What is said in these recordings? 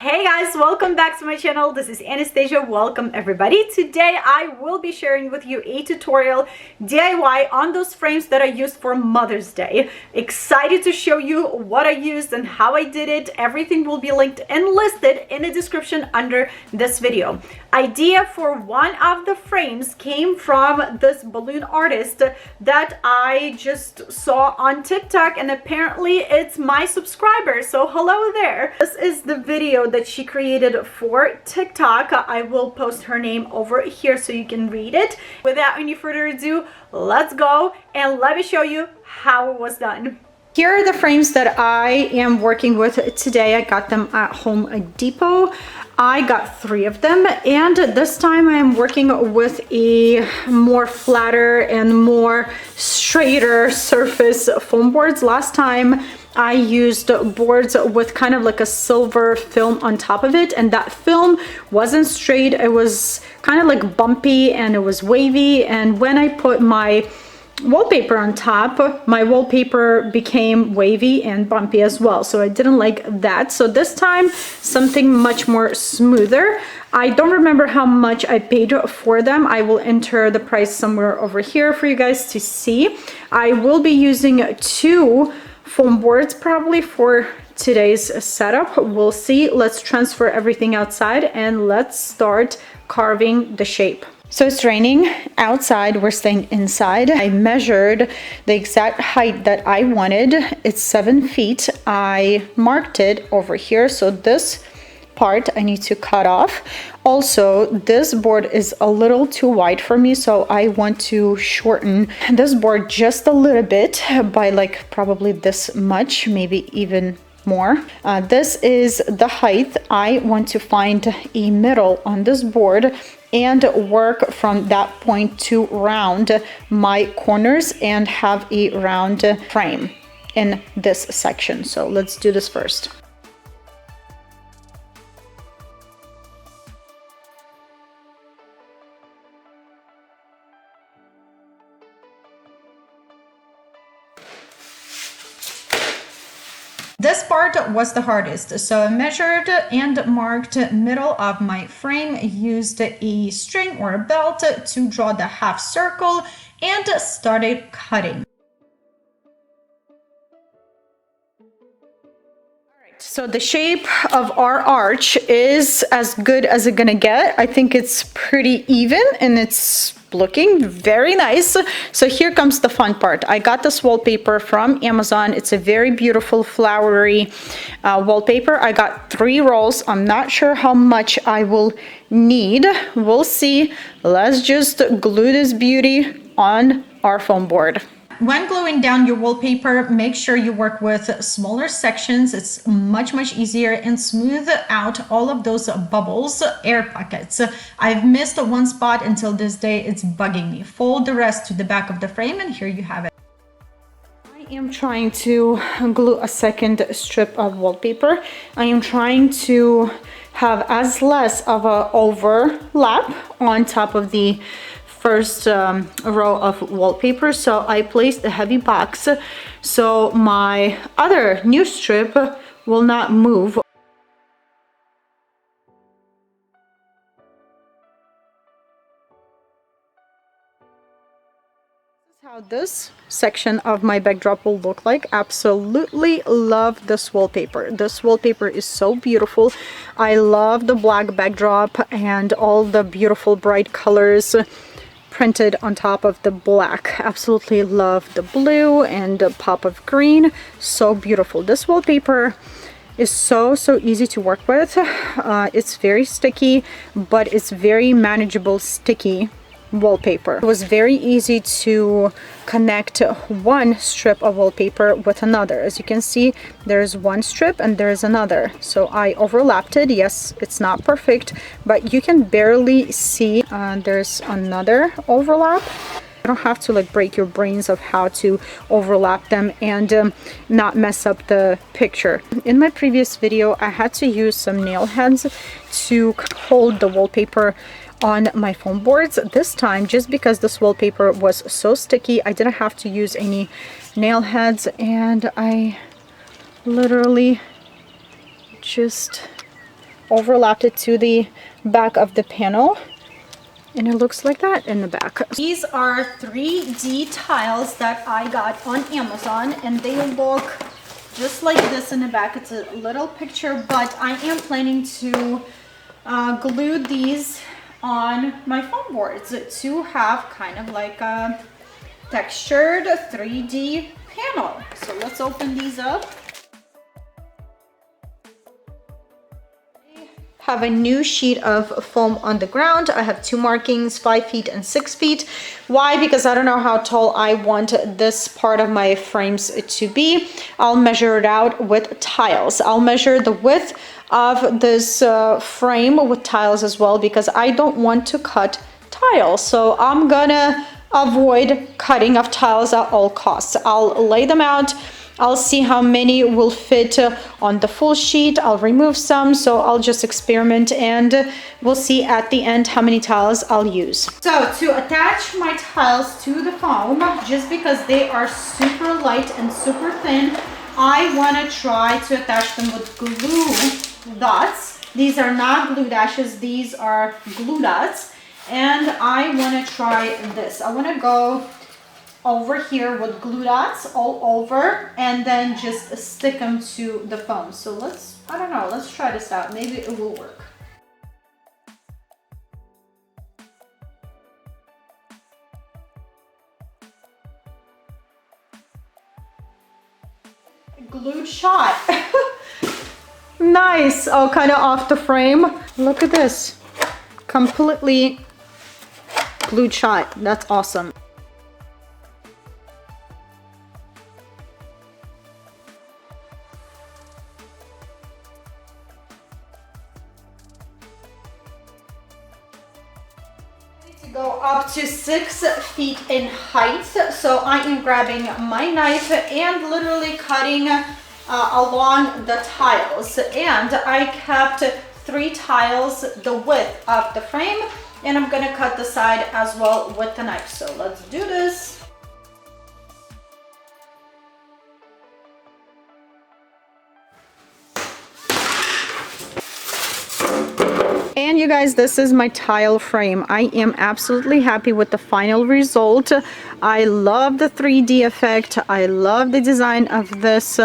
Hey guys, welcome back to my channel. This is Anastasia. Welcome everybody. Today I will be sharing with you a tutorial DIY on those frames that I used for Mother's Day. Excited to show you what I used and how I did it. Everything will be linked and listed in the description under this video. Idea for one of the frames came from this balloon artist that I just saw on TikTok, and apparently it's my subscriber, so hello there. This is the video that she created for TikTok. I will post her name over here so you can read it. Without any further ado, let's go and let me show you how it was done. Here are the frames that I am working with today. I got them at Home Depot. I got 3 of them, and this time I'm working with a more flatter and more straighter surface foam boards. Last time I used boards with kind of like a silver film on top of it, and that film wasn't straight. It was kind of like bumpy and it was wavy, and when I put my wallpaper on top, my wallpaper became wavy and bumpy as well, so I didn't like that. So this time something much more smoother. I don't remember how much I paid for them. I will enter the price somewhere over here for you guys to see. I will be using 2 foam boards probably for today's setup. We'll see. Let's transfer everything outside and let's start carving the shape. So it's raining outside, we're staying inside. I measured the exact height that I wanted. It's 7 feet. I marked it over here. So this part I need to cut off. Also, this board is a little too wide for me, so I want to shorten this board just a little bit by like probably this much, maybe even more. This is the height. I want to find a middle on this board and work from that point to round my corners and have a round frame in this section. So let's do this first. This part was the hardest, so I measured and marked middle of my frame, used a string or a belt to draw the half circle, and started cutting. So the shape of our arch is as good as it's gonna get. I think it's pretty even and it's looking very nice. So here comes the fun part. I got this wallpaper from Amazon. It's a very beautiful flowery wallpaper. I got 3 rolls. I'm not sure how much I will need. We'll see. Let's just glue this beauty on our foam board. When gluing down your wallpaper, make sure you work with smaller sections. It's much easier, and smooth out all of those bubbles, air pockets. I've missed one spot until this day. It's bugging me. Fold the rest to the back of the frame, and here you have it. I am trying to glue a second strip of wallpaper. I am trying to have as less of a overlap on top of the first row of wallpaper. So I placed a heavy box so my other new strip will not move. This is how this section of my backdrop will look like. Absolutely love this wallpaper. This wallpaper is so beautiful. I love the black backdrop and all the beautiful bright colors printed on top of the black. Absolutely love the blue and the pop of green. So beautiful. This wallpaper is so easy to work with. It's very sticky, but it's very manageable sticky wallpaper. It was very easy to connect one strip of wallpaper with another. As you can see, there's one strip and there's another. So I overlapped it. Yes, it's not perfect, but you can barely see there's another overlap. You don't have to like break your brains of how to overlap them and not mess up the picture. In my previous video, I had to use some nail heads to hold the wallpaper on my foam boards. This time, just because this wallpaper was so sticky, I didn't have to use any nail heads, and I literally just overlapped it to the back of the panel, and it looks like that in the back. These are 3D tiles that I got on Amazon, and they look just like this in the back. It's a little picture, but I am planning to glue these on my foam boards to have kind of like a textured 3D panel. So let's open these up. Have a new sheet of foam on the ground. I have 2 markings, 5 feet and 6 feet. Why? Because I don't know how tall I want this part of my frames to be. I'll measure it out with tiles. I'll measure the width of this frame with tiles as well, because I don't want to cut tiles. So I'm gonna avoid cutting of tiles at all costs. I'll lay them out. I'll see how many will fit on the full sheet. I'll remove some, so I'll just experiment, and we'll see at the end how many tiles I'll use. So to attach my tiles to the foam, just because they are super light and super thin, I want to try to attach them with glue dots. These are not glue dashes, these are glue dots. And I want to try this. I want to go over here with glue dots all over and then just stick them to the foam. So let's, I don't know, let's try this out. Maybe it will work. Glued shot. Nice. Oh, kind of off the frame. Look at this. Completely glued shot. That's awesome. Go up to 6 feet in height, so I am grabbing my knife and literally cutting along the tiles, and I kept 3 tiles the width of the frame, and I'm gonna cut the side as well with the knife. So let's do this. And you guys, this is my tile frame. I am absolutely happy with the final result. I love the 3D effect. I love the design of this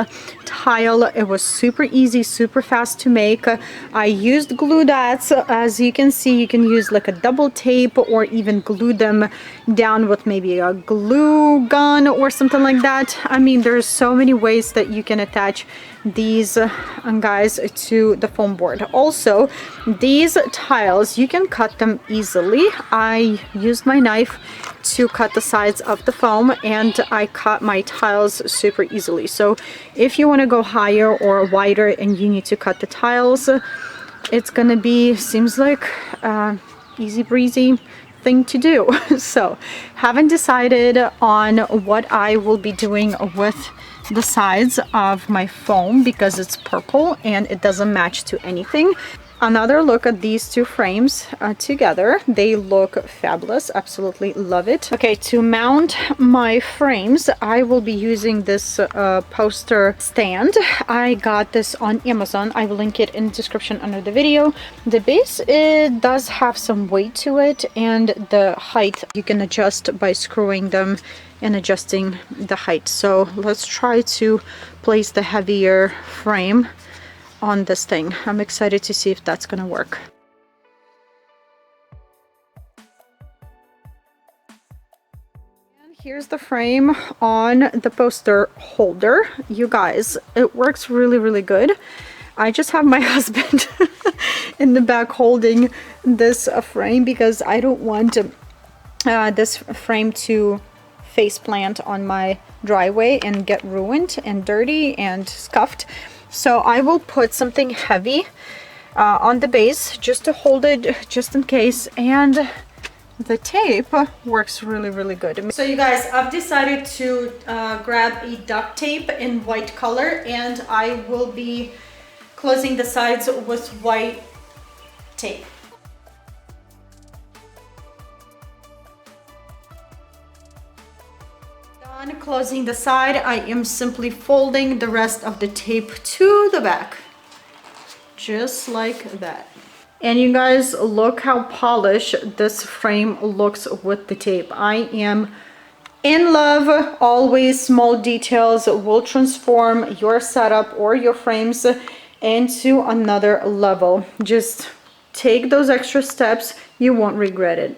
tile. It was super easy, super fast to make. I used glue dots. As you can see, you can use like a double tape or even glue them down with maybe a glue gun or something like that. I mean, there's so many ways that you can attach these guys to the foam board. Also, these tiles, you can cut them easily. I used my knife to cut the sides of the foam, and I cut my tiles super easily. So if you want to go higher or wider and you need to cut the tiles, it's gonna be, seems like easy breezy thing to do. So haven't decided on what I will be doing with the sides of my foam because it's purple and it doesn't match to anything. Another look at these 2 frames together. They look fabulous. Absolutely love it. Okay, to mount my frames, I will be using this poster stand. I got this on Amazon. I will link it in the description under the video. The base, it does have some weight to it, and the height you can adjust by screwing them and adjusting the height. So let's try to place the heavier frame on this thing. I'm excited to see if that's gonna work. And here's the frame on the poster holder. You guys, it works really, really good. I just have my husband in the back holding this frame because I don't want this frame to face plant on my driveway and get ruined and dirty and scuffed. So I will put something heavy on the base just to hold it just in case, and the tape works really, really good. So you guys, I've decided to grab a duct tape in white color, and I will be closing the sides with white tape. Closing the side, I am simply folding the rest of the tape to the back, just like that. And you guys, look how polished this frame looks with the tape. I am in love. Always small details will transform your setup or your frames into another level. Just take those extra steps, you won't regret it.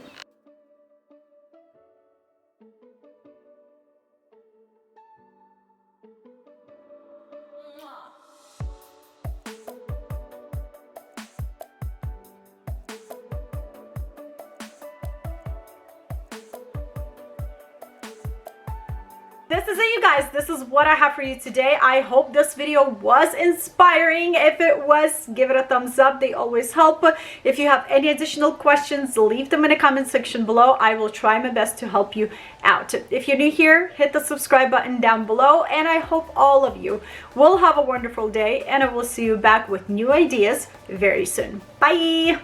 This is it, you guys. This is what I have for you today. I hope this video was inspiring. If it was, give it a thumbs up. They always help. If you have any additional questions, leave them in the comment section below. I will try my best to help you out. If you're new here, hit the subscribe button down below, and I hope all of you will have a wonderful day, and I will see you back with new ideas very soon. Bye!